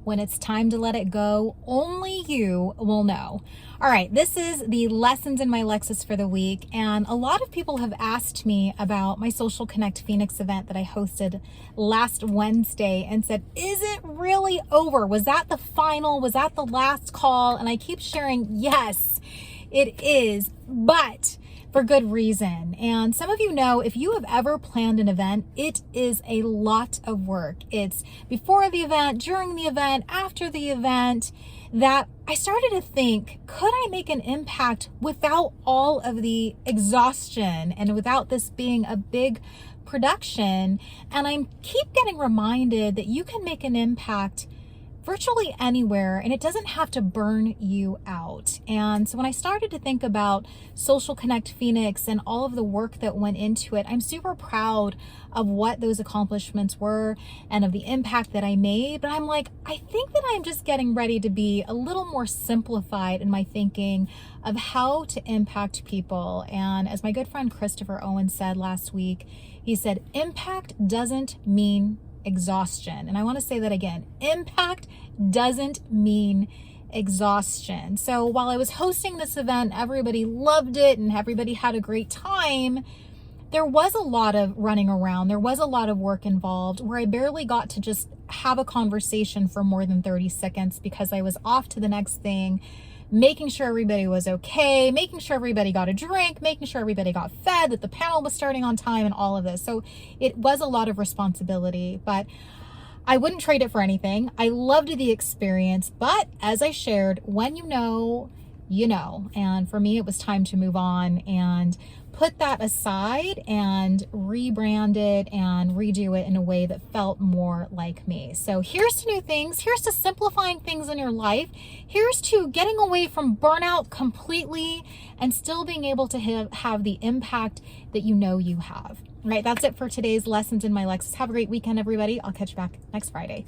when it's time to let it go, only you will know. All right, this is the lessons in my Lexus for the week. And a lot of people have asked me about my Social Connect Phoenix event that I hosted last Wednesday and said, is it really over? Was that the final? Was that the last call? And I keep sharing, yes, it is, but for good reason. And some of you know, if you have ever planned an event, it is a lot of work. It's before the event, during the event, after the event, that I started to think, could I make an impact without all of the exhaustion and without this being a big production? And I keep getting reminded that you can make an impact virtually anywhere, and it doesn't have to burn you out. And so when I started to think about Social Connect Phoenix and all of the work that went into it, I'm super proud of what those accomplishments were and of the impact that I made. But I'm like, I think that I'm just getting ready to be a little more simplified in my thinking of how to impact people. And as my good friend Christopher Owen said last week, he said, impact doesn't mean exhaustion. And I want to say that again, impact doesn't mean exhaustion. So while I was hosting this event, everybody loved it and everybody had a great time. There was a lot of running around. There was a lot of work involved where I barely got to just have a conversation for more than 30 seconds because I was off to the next thing, making sure everybody was okay, making sure everybody got a drink, making sure everybody got fed, that the panel was starting on time and all of this. So it was a lot of responsibility, but I wouldn't trade it for anything. I loved the experience, but as I shared, when you know, you know. And for me, it was time to move on and put that aside and rebrand it and redo it in a way that felt more like me. So here's to new things. Here's to simplifying things in your life. Here's to getting away from burnout completely and still being able to have the impact that you know you have. All right, that's it for today's lessons in my Lexus. Have a great weekend, everybody. I'll catch you back next Friday.